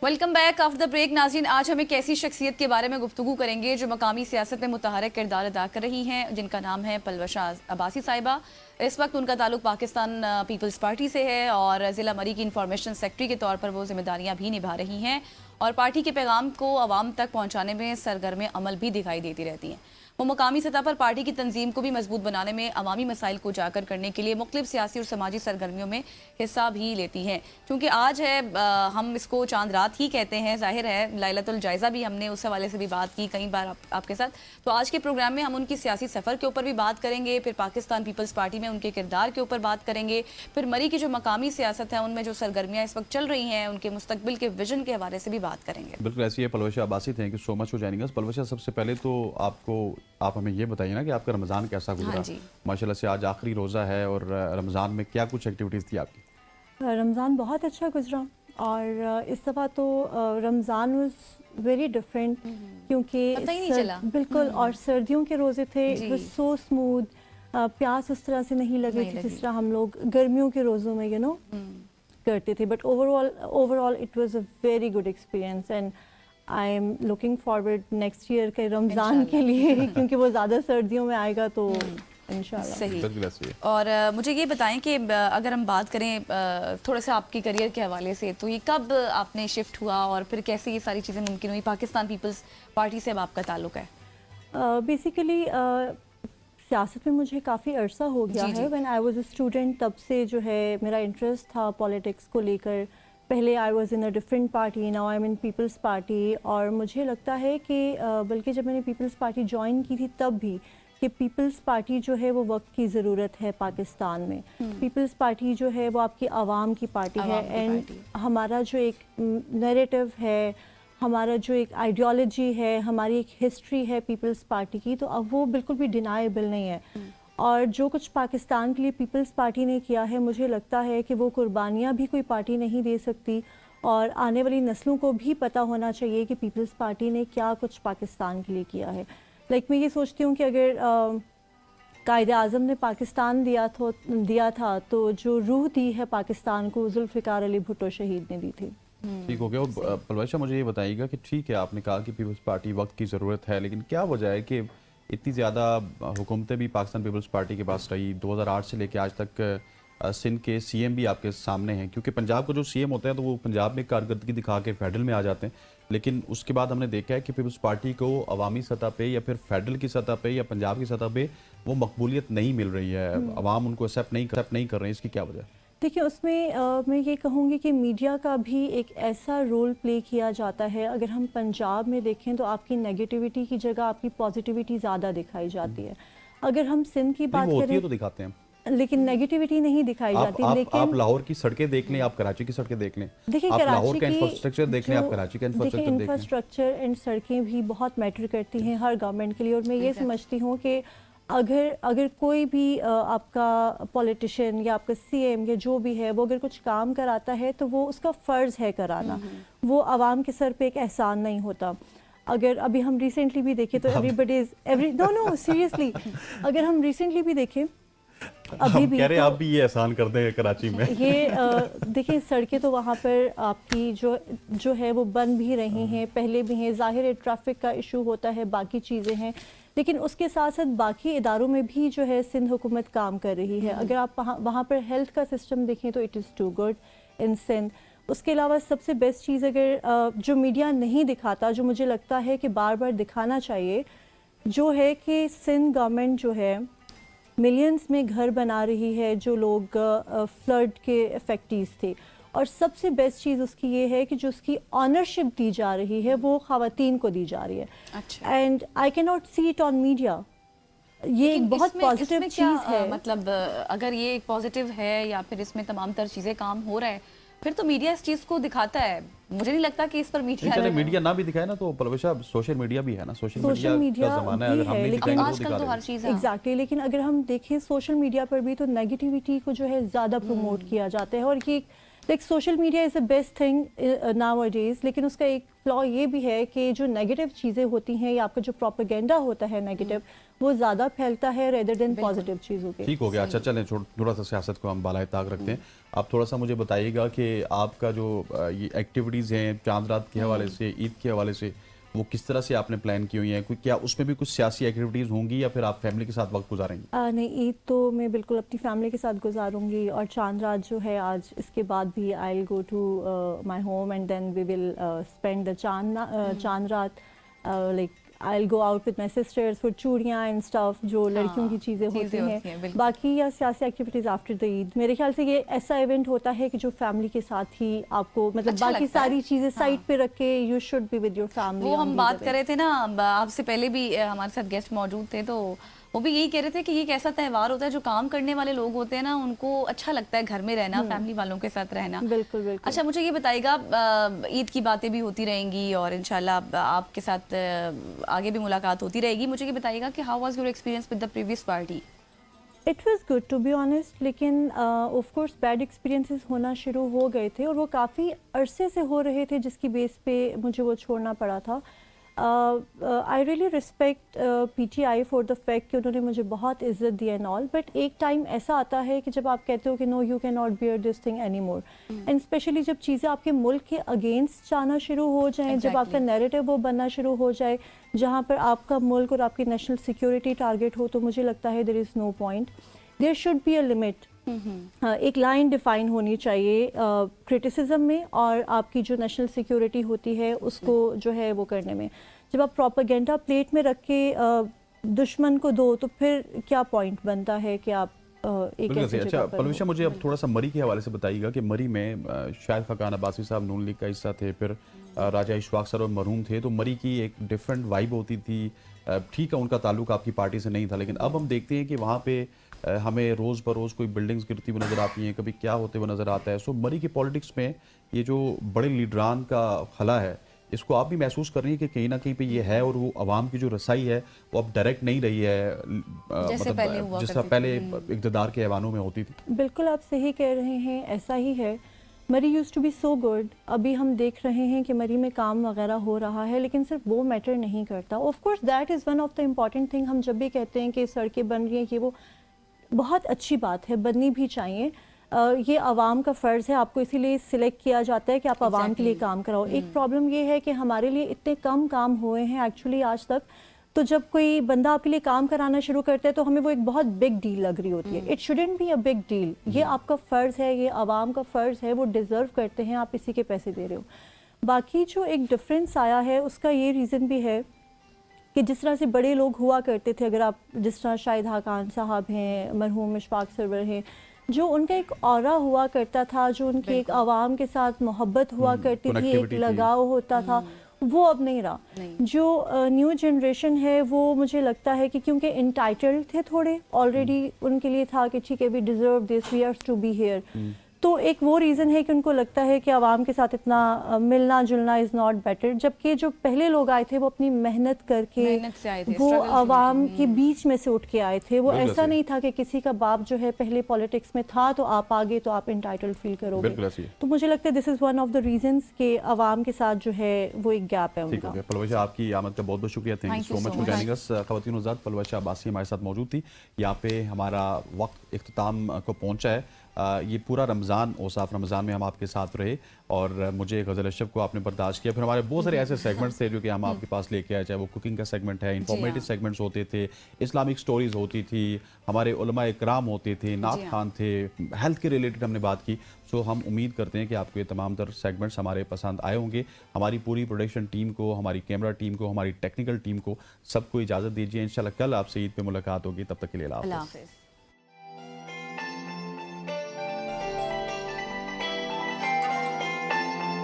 Welcome back after the break. नाज़रीन, आज हम एक ऐसी शख्सियत के बारे में गुफ्तगू करेंगे जो मकामी सियासत में मुतहरक किरदार अदा कर रही हैं, जिनका नाम है पलवशा अब्बासी साहिबा। इस वक्त उनका ताल्लुक पाकिस्तान पीपल्स पार्टी से है और ज़िला मरी की इंफॉर्मेशन सेक्रेटरी के तौर पर वो जिम्मेदारियां भी निभा रही हैं और पार्टी के पैगाम को आवाम तक पहुँचाने में सरगर्म अमल भी दिखाई देती रहती हैं। वो मकामी सतह पर पार्टी की तंजीम को भी मजबूत बनाने में अवामी मसाइल को उजागर करने के लिए मुख्तलिफ सियासी और समाजी सरगर्मियों में हिस्सा भी लेती हैं। क्योंकि आज है हम इसको चांद रात ही कहते हैं, जाहिर है लैलतुल जायज़ा भी हमने उस हवाले से भी बात की कई बार आपके साथ। तो आज के प्रोग्राम में हम उनकी सियासी सफ़र के ऊपर भी बात करेंगे, फिर पाकिस्तान पीपल्स पार्टी में उनके किरदार के ऊपर बात करेंगे, फिर मरी की जो मकामी सियासत है उनमें जो सरगर्मियाँ इस वक्त चल रही हैं उनके मुस्तकबिल के विजन के हवाले से भी बात करेंगे। बिल्कुल ऐसी है Palwasha Abbasi, thank you so much for joining us. Palwasha, सबसे पहले तो आप हमें ये बताइए ना कि आपका रमज़ान कैसा गुजरा। माशाल्लाह से आज आखिरी रोज़ा है और रमज़ान में क्या कुछ एक्टिविटीज़ थी आपकी? रमज़ान बहुत अच्छा गुजरा और इस दफ़ा तो रमज़ान वाज वेरी डिफरेंट क्योंकि पता ही नहीं चला। बिल्कुल, और सर्दियों के रोज़े थे, इट वाज सो स्मूथ, प्यास उस तरह से नहीं लगी थी जिस तरह हम लोग गर्मियों के रोज़ों में करते थे। But overall it was a very good experience and I am looking forward next year के रमज़ान के लिए क्योंकि वो ज़्यादा सर्दियों में आएगा तो इंशाल्लाह। सही। और मुझे ये बताएं कि अगर हम बात करें थोड़ा सा आपके करियर के हवाले से, तो ये कब आपने शिफ्ट हुआ और फिर कैसे ये सारी चीज़ें मुमकिन हुई? पाकिस्तान पीपल्स पार्टी से अब आपका ताल्लुक है? बेसिकली सियासत में मुझे काफ़ी अरसा हो गया है। When I was a student तब से जो है मेरा इंटरेस्ट था पॉलिटिक्स को लेकर। पहले I was in a different party, now I am in people's party. और मुझे लगता है कि बल्कि जब मैंने पीपल्स पार्टी ज्वाइन की थी तब भी कि पीपल्स पार्टी जो है वो वक्त की ज़रूरत है पाकिस्तान में। पीपल्स पार्टी जो है वो आपकी आवाम की पार्टी है एंड हमारा जो एक नैरेटिव है, हमारा जो एक आइडियोलॉजी है, हमारी एक हिस्ट्री है पीपल्स पार्टी की, तो अब वो बिल्कुल भी डिनाएबल नहीं है। और जो कुछ पाकिस्तान के लिए पीपल्स पार्टी ने किया है, मुझे लगता है कि वो कुर्बानियाँ भी कोई पार्टी नहीं दे सकती और आने वाली नस्लों को भी पता होना चाहिए कि पीपल्स पार्टी ने क्या कुछ पाकिस्तान के लिए किया है। मैं ये सोचती हूँ कि अगर कायदे आज़म ने पाकिस्तान दिया था तो जो रूह दी है पाकिस्तान को जुल्फ़िकार अली भुट्टो शहीद ने दी थी। ठीक हो गया। और पलवशा, मुझे ये बताइएगा कि ठीक है आपने कहा कि पीपल्स पार्टी वक्त की ज़रूरत है, लेकिन क्या वजह है कि इतनी ज़्यादा हुकूमतें भी पाकिस्तान पीपल्स पार्टी के पास रही? 2008 से लेकर आज तक सिंध के सीएम भी आपके सामने हैं, क्योंकि पंजाब का जो सीएम होता है तो वो पंजाब में कारकर्दगी दिखा के फेडरल में आ जाते हैं, लेकिन उसके बाद हमने देखा है कि पीपल्स पार्टी को अवामी सतह पे या फिर फेडरल की सतह पे या पंजाब की सतह पे वो मकबूलियत नहीं मिल रही है, अवाम उनको एक्सेप्ट नहीं कर रहे हैं। इसकी क्या वजह है? देखिए, उसमें मैं ये कहूँगी कि मीडिया का भी एक ऐसा रोल प्ले किया जाता है। अगर हम पंजाब में देखें तो आपकी नेगेटिविटी की जगह आपकी पॉजिटिविटी ज़्यादा दिखाई जाती है। अगर हम सिंध की बात करें तो दिखाते हैं, लेकिन नेगेटिविटी नहीं दिखाई जाती। लेकिन आप लाहौर की सड़कें देख लें, आप कराची की सड़कें देख लें, देखिए आप कराची लाहौर का की इंफ्रास्ट्रक्चर देख लें, आप कराची का इंफ्रास्ट्रक्चर एंड सड़कें भी बहुत मैटर करती हैं हर गवर्नमेंट के लिए। और मैं ये समझती हूँ कि अगर कोई भी आपका पॉलिटिशियन या आपका सीएम या जो भी है वो अगर कुछ काम कराता है तो वो उसका फ़र्ज़ है कराना, वो आवाम के सर पे एक एहसान नहीं होता। अगर अभी हम रिसेंटली भी देखें तो नो सीरियसली, अगर हम रिसेंटली भी देखें अभी भी कह रहे आप भी ये एहसान कर दें कराची में। ये देखिए सड़कें तो वहाँ पर आपकी जो है वो बन भी रही हैं, पहले भी हैं। ज़ाहिर है ट्रैफिक का इशू होता है, बाकी चीज़ें हैं, लेकिन उसके साथ साथ बाकी इदारों में भी जो है सिंध हुकूमत काम कर रही है। अगर आप वहाँ पर हेल्थ का सिस्टम देखें तो it is too good in Sindh. उसके अलावा सबसे बेस्ट चीज़ अगर जो मीडिया नहीं दिखाता, जो मुझे लगता है कि बार बार दिखाना चाहिए, जो है कि सिंध गवर्नमेंट जो है मिलियंस में घर बना रही है जो लोग फ्लड के अफेक्टीज थे। और सबसे बेस्ट चीज़ उसकी ये है कि जो उसकी ऑनरशिप दी जा रही है वो ख़वातीन को दी जा रही है। अच्छा। And I can not see it on media. ये एक बहुत पॉजिटिव चीज़ है। मतलब अगर ये एक पॉजिटिव है या फिर इसमें तमाम तर चीज़ें काम हो रहा है, फिर तो मीडिया इस चीज़ को दिखाता है। मुझे नहीं लगता कि इस पर मीडिया ना भी दिखाए ना, तो पलवशा सोशल मीडिया भी है ना, सोशल मीडिया का ज़माना है, अगर हम नहीं लेकिन आजकल तो हर चीज़ है। एग्जैक्टली, लेकिन अगर हम देखें सोशल मीडिया पर भी तो नेगेटिविटी को जो है ज़्यादा प्रमोट किया जाता है और ये like social media is the best thing now days, लेकिन उसका एक फ्लॉ ये भी है कि जो नेगेटिव चीज़ें होती हैं या आपका जो प्रोपेगेंडा होता है नेगेटिव, वो ज़्यादा फैलता है रेदर देन पॉजिटिव चीज़ों के। ठीक हो गया। अच्छा चलें, थोड़ा सा सियासत को हम बालाए ताक रखते हैं। आप थोड़ा सा मुझे बताइएगा कि आपका जो ये एक्टिविटीज़ हैं चांद रात के हवाले से, ईद के हवाले से, वो किस तरह से आपने प्लान की हुई हैं? कोई क्या उसमें भी कुछ सियासी एक्टिविटीज़ होंगी या फिर आप फैमिली के साथ वक्त गुजारेंगी? नहीं, ईद तो मैं बिल्कुल अपनी फैमिली के साथ गुजारूंगी, और चांद रात जो है आज, इसके बाद भी I will go to my home and then we will spend the Chand Raat, like I will go out with my sisters for चूड़ियाँ एंड स्टफ, जो लड़कियों की चीज़ें होती हैं। बाकी या सियासी एक्टिविटीज़ आफ्टर द ईद, मेरे ख्याल से ये ऐसा इवेंट होता है कि जो फैमिली के साथ ही आपको, मतलब अच्छा बाकी सारी चीज़ें साइड पे रख के you should be with your family. वो हम बात कर रहे थे ना, आपसे पहले भी हमारे साथ गेस्ट मौजूद थे, तो वो भी यही कह रहे थे कि ये एक ऐसा त्यौहार होता है जो काम करने वाले लोग होते हैं ना, उनको अच्छा लगता है घर में रहना, फैमिली वालों के साथ रहना। बिल्कुल बिल्कुल। अच्छा, मुझे ये बताइएगा, ईद की बातें भी होती रहेंगी और इंशाल्लाह आपके साथ आगे भी मुलाकात होती रहेगी। मुझे ये बताइएगा कि how was your experience with the previous party? It was good to be honest, लेकिन ऑफ कोर्स बैड एक्सपीरियंसेस होना शुरू हो गए थे, और वो काफ़ी अरसे से हो रहे थे, जिसकी बेस पे मुझे वो छोड़ना पड़ा था। I really respect PTI for the fact कि उन्होंने मुझे बहुत इज्जत दी एंड ऑल, बट एक टाइम ऐसा आता है कि जब आप कहते हो कि no you can not bear this thing any more, and specially जब चीज़ें आपके मुल्क के अगेंस्ट जाना शुरू हो जाएं, जब आपका नैरेटिव वो बनना शुरू हो जाए जहाँ पर आपका मुल्क और आपकी नेशनल सिक्योरिटी टारगेट हो, तो मुझे लगता है there is no point, there should be a limit. एक लाइन डिफाइन होनी चाहिए क्रिटिसिज्म में, और आपकी जो नेशनल सिक्योरिटी होती है उसको जो है वो करने में। जब आप प्रोपेगेंडा प्लेट में रख के दुश्मन को दो, तो फिर क्या पॉइंट बनता है कि आप एक ऐसी जगह अच्छा पर पलविशा, मुझे अब थोड़ा सा मरी के हवाले से बताइएगा कि मरी में शायद फ़कान अब्बासी साहब नून लीग का हिस्सा थे, फिर राजा इशफाक सर और मरहूम थे, तो मरी की एक डिफरेंट वाइब होती थी। ठीक है, उनका ताल्लुक आपकी पार्टी से नहीं था, लेकिन अब हम देखते हैं कि वहाँ पे हमें रोज़ बरोज़ कोई बिल्डिंग्स गिरती हुई नज़र आती हैं, कभी क्या होते हुए नज़र आता है। सो मरी की पॉलिटिक्स में ये जो बड़े लीडरान का खला है, इसको आप भी महसूस कर रही हैं कि कहीं ना कहीं पे ये है, और वो आवाम की जो रसाई है वो अब डायरेक्ट नहीं रही है, मतलब जिस तरह पहले इक़्तिदार के ऐवानों में होती थी। बिल्कुल आप सही कह रहे हैं, ऐसा ही है। Murree use to be so good, अभी हम देख रहे हैं कि मरी में काम वगैरह हो रहा है, लेकिन सिर्फ वो मैटर नहीं करता। Of course that is one of the important thing. हम जब भी कहते हैं कि सड़कें बन रही हैं, कि वो बहुत अच्छी बात है, बननी भी चाहिए। ये आवाम का फ़र्ज़ है, आपको इसीलिए सिलेक्ट किया जाता है कि आप आवाम के लिए काम कराओ। एक प्रॉब्लम ये है कि हमारे लिए इतने कम काम हुए हैं एक्चुअली आज तक, तो जब कोई बंदा आपके लिए काम कराना शुरू करता है तो हमें वो एक बहुत बिग डील लग रही होती है। It shouldn't be a big deal, ये आपका फ़र्ज़ है, ये आवाम का फ़र्ज़ है, वो डिज़र्व करते हैं, आप इसी के पैसे दे रहे हो। बाकी जो एक डिफरेंस आया है उसका ये रीज़न भी है कि जिस तरह से बड़े लोग हुआ करते थे, अगर आप जिस तरह शाहिद खान साहब हैं, मरहूम इशफाक सरवर हैं, जो उनका एक ऑरा हुआ करता था, जो उनकी एक आवाम के साथ मोहब्बत हुआ करती थी, एक लगाव होता था, वो अब नहीं रहा। जो न्यू जनरेशन है वो मुझे लगता है कि क्योंकि इंटाइटल्ड थे थोड़े, ऑलरेडी उनके लिए था कि ठीक है we deserve this, we are to be here, तो एक वो रीज़न है कि उनको लगता है कि आवाम के साथ इतना मिलना जुलना इज़ नॉट बेटर। जबकि जो पहले लोग आए थे वो अपनी मेहनत करके वो आवाम के बीच में से उठ के आए थे। वो ऐसा नहीं था कि किसी का बाप जो है पहले पॉलिटिक्स में था तो आप आगे तो आप इंटाइटल्ड फील करोगे। तो मुझे लगता है this is one of the reasons कि आवाम के साथ जो है वो एक गैप है उनका। पलविशा, आपकी आमद का बहुत बहुत शुक्रिया, thank you so much for joining us. ख़वातीन हज़रात, पलविशा अब्बासी हमारे साथ मौजूद थी। यहाँ पे हमारा वक्त इख्तिताम को पहुँचा है। ये पूरा रमज़ान औसाफ रमज़ान में हम आपके साथ रहे, और मुझे गज़ल अशरफ को आपने बर्दाश्त किया। फिर हमारे बहुत सारे ऐसे सेगमेंट्स थे जो कि हम आपके पास लेके आए, चाहे वो कुकिंग का सेगमेंट है, इंफॉर्मेटिव सेगमेंट्स होते थे, इस्लामिक स्टोरीज़ होती थी, हमारे उलमा इकराम होते थे, नात खान थे, हेल्थ के रिलेटेड हमने बात की। सो हम उम्मीद करते हैं कि आपको ये तमाम तर सेगमेंट्स हमारे पसंद आए होंगे। हमारी पूरी प्रोडक्शन टीम को, हमारी कैमरा टीम को, हमारी टेक्निकल टीम को, सबको इजाज़त दीजिए। इंशाल्लाह कल आपसे ईद पे मुलाकात होगी, तब तक के लिए अल्लाह हाफ़िज़।